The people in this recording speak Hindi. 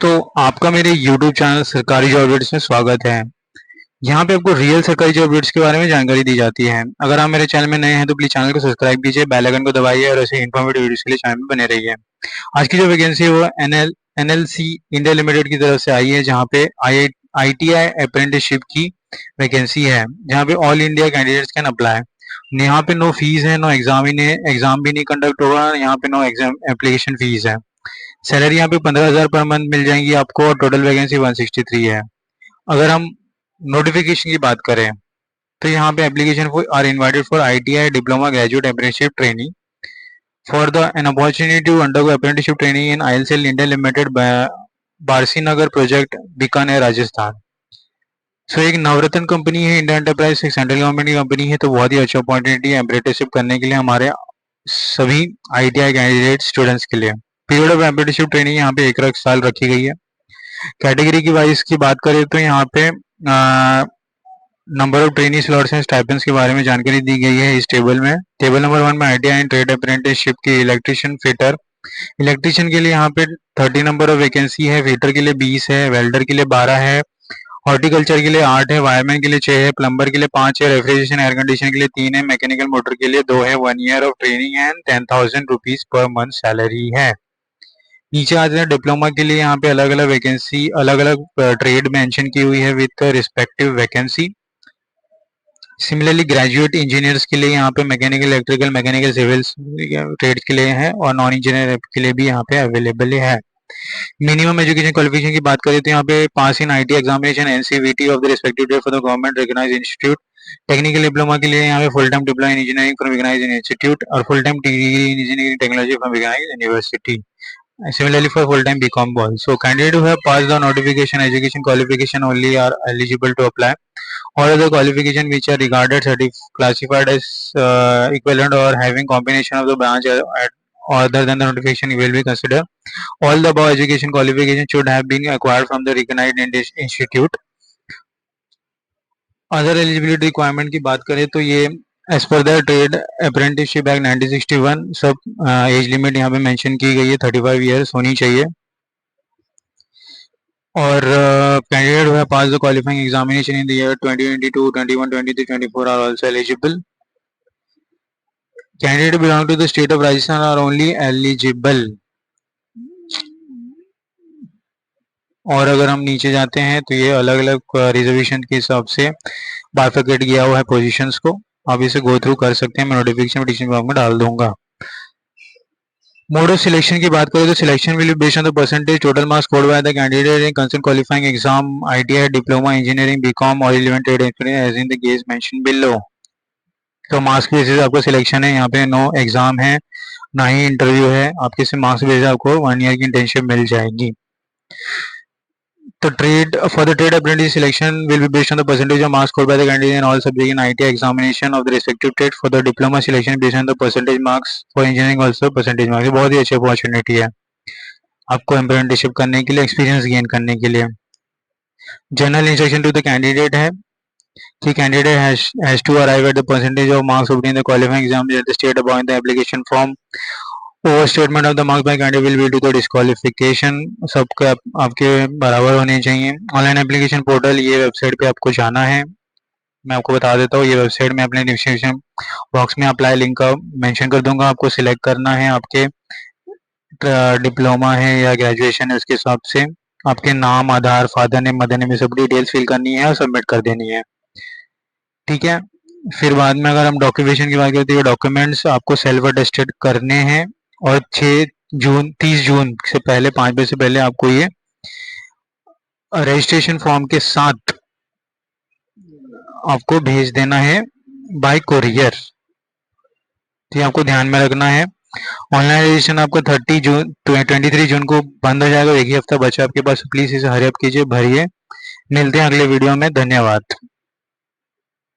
तो आपका मेरे YouTube चैनल सरकारी जॉब अपडेट्स में स्वागत है। यहाँ पे आपको रियल सरकारी जॉब अपडेट्स के बारे में जानकारी दी जाती है। अगर आप मेरे चैनल में नए हैं तो प्लीज चैनल को सब्सक्राइब कीजिए, बेल आइकन को दबाइए और ऐसे इन्फॉर्मेटिव वीडियोस के लिए चैनल में बने रहिए। आज की जो वैकेंसी है वो एनएलसी इंडिया लिमिटेड की तरफ से आई है, जहाँ पे आईटीआई अप्रेंटिसशिप की वैकेंसी है, जहाँ पे all India candidates can apply. यहाँ पे नो फीस है, नो एग्जाम भी नहीं कंडक्ट होगा, यहाँ पे नो एग्जाम एप्लीकेशन फीस है। सैलरी यहाँ पे 15,000 पर मंथ मिल जाएंगी आपको और टोटल वैकेंसी 163 है। अगर हम नोटिफिकेशन की बात करें तो यहाँ पे application are invited for ITI diploma graduate apprenticeship training for the an opportunity to undergo apprenticeship training in ILCL India limited Barsi Nagar project Bikaner Rajasthan. So एक नवरत्न कंपनी है इंडिया एंटरप्राइज, एक सेंट्रल गवर्नमेंट की कंपनी है, तो बहुत ही अच्छी अपॉर्चुनिटी है अप्रेंटिसशिप करने के लिए हमारे सभी आईटीआई कैंडिडेट स्टूडेंट्स के लिए। पीरियड ऑफ अप्रेंटिसशिप ट्रेनिंग यहाँ पे 1 साल रखी गई है। कैटेगरी की वाइज की बात करें तो यहाँ पे number of training slots and stipends के बारे में जानकारी दी गई है इस टेबल में। टेबल नंबर 1 में आईटीआई एंड ट्रेड अप्रेंटिसशिप की इलेक्ट्रिशियन फिटर। इलेक्ट्रिशियन के लिए यहाँ पे 30 नंबर ऑफ वैकेंसी है, फिटर के लिए 20 है, वेल्डर के लिए 12 है, हॉर्टिकल्चर के लिए 8 है, वायरमैन के लिए 6 है, प्लम्बर के लिए 5 है, रेफ्रिजरेशन एयर कंडीशन के लिए 3 है, मैकेनिकल मोटर के लिए 2 है। 1 year of training and 10,000 rupees per month salary है। नीचे आते हैं डिप्लोमा के लिए, यहाँ पे अलग अलग वैकेंसी अलग अलग ट्रेड मेंशन की हुई है with respective vacancy. Similarly graduate engineers के लिए यहाँ पे mechanical electrical mechanical civil trade के लिए है और नॉन इंजीनियर के लिए भी यहाँ पे अवेलेबल है। मिनिमम एजुकेशन क्वालिफिकेशन की बात करें तो यहाँ पे pass in IT examination NCVT of the respective day for the government recognised institute. Technical diploma के लिए यहाँ पे full time diploma in engineering from recognised institute और full time degree in engineering technology from recognised university. Similarly, for full-time BCom balls. So, candidates who have passed the notification education qualification only are eligible to apply. All other qualification which are regarded classified as equivalent or having combination of the branch other than the notification will be considered. All the above education qualification should have been acquired from the recognized institute. Other eligibility requirement की बात करें तो ये as per the trade apprenticeship act 1961 सब एज लिमिट यहाँ पे मेंशन की गई है, 35 ईयर्स होनी चाहिए। और candidate who pass the qualifying examination in the year 2022, 21, 23, 24 are also eligible. Candidate belong to the state of Rajasthan are only eligible. और अगर हम नीचे जाते हैं तो ये अलग अलग रिजर्वेशन के हिसाब से बाइफरकेट किया हुआ है पोजीशंस को, आप इसे गो थ्रू कर सकते हैं, मैं नोटिफिकेशन डिस्क्रिप्शन बॉक्स में डाल दूंगा। मोड ऑफ सिलेक्शन की बात करें तो selection will be based on the percentage total marks scored by the candidate in concern qualifying exam ITI diploma engineering BCom और relevant trade experience as in the case mention below. तो मार्क्स के बेसिस आपको सिलेक्शन है, यहाँ पे नो एग्जाम है ना ही इंटरव्यू है, आपके से मार्क्स बेसिस आपको 1 ईयर की इंटर्नशिप मिल जाएगी। The trade for the trade apprentice selection will be based on the percentage of marks scored by the candidate in all subject in ITI examination of the respective trade. For the diploma selection based on the percentage marks, for engineering also percentage marks। बहुत ही अच्छी अपॉर्चुनिटी है आपको अप्रेंटिसशिप करने के लिए, एक्सपीरियंस गेन करने के लिए। General instruction to the candidate है कि candidate has to arrive at the percentage of marks obtained in the qualifying exam at the state above in the application form। Over statement of the marks by candidate will be to the disqualification. सबके आपके बराबर होने चाहिए। ऑनलाइन एप्लीकेशन पोर्टल, ये वेबसाइट पे आपको जाना है, मैं आपको बता देता हूँ। ये वेबसाइट में अपने डिस्क्रिप्शन बॉक्स में अप्लाई लिंक का मेंशन कर दूंगा। आपको सिलेक्ट करना है, आपके डिप्लोमा है या ग्रेजुएशन है उसके हिसाब से आपके नाम, आधार, फादर नेम, मदर नेम, सब डिटेल्स फिल करनी है और सबमिट कर देनी है, ठीक है। फिर बाद में अगर हम डॉक्यूमेंटेशन की बात करें तो ये डॉक्यूमेंट्स आपको सेल्फ अटेस्टेड करने हैं और 30 जून से पहले 5 बजे से पहले आपको ये रजिस्ट्रेशन फॉर्म के साथ आपको भेज देना है बाय कोरियर, तो आपको ध्यान में रखना है। ऑनलाइन रजिस्ट्रेशन आपका 23 जून को बंद हो जाएगा, एक ही हफ्ता बचा आपके पास, प्लीज इसे हरी अप कीजिए, भरिए। मिलते हैं अगले वीडियो में, धन्यवाद।